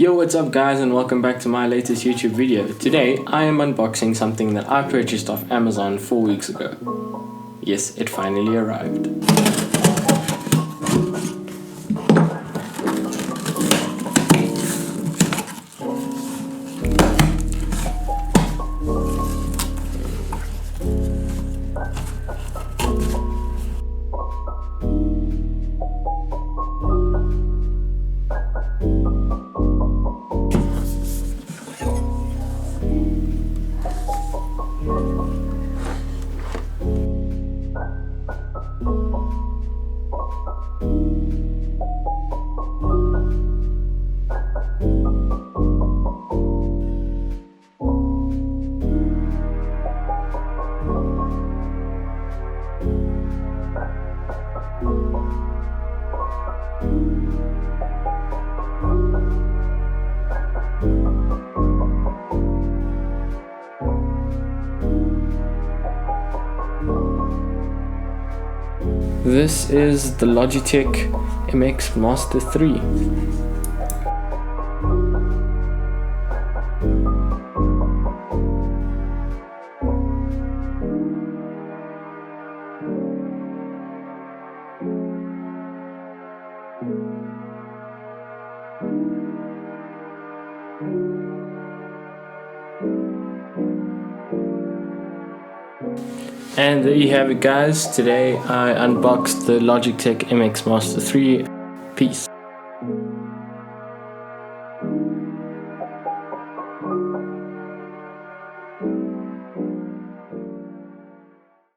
Yo, what's up guys, and welcome back to my latest YouTube video. Today I am unboxing something that I purchased off Amazon 4 weeks ago. Yes, it finally arrived. This is the Logitech MX Master 3. And there you have it guys, today I unboxed the Logitech MX Master 3. Peace.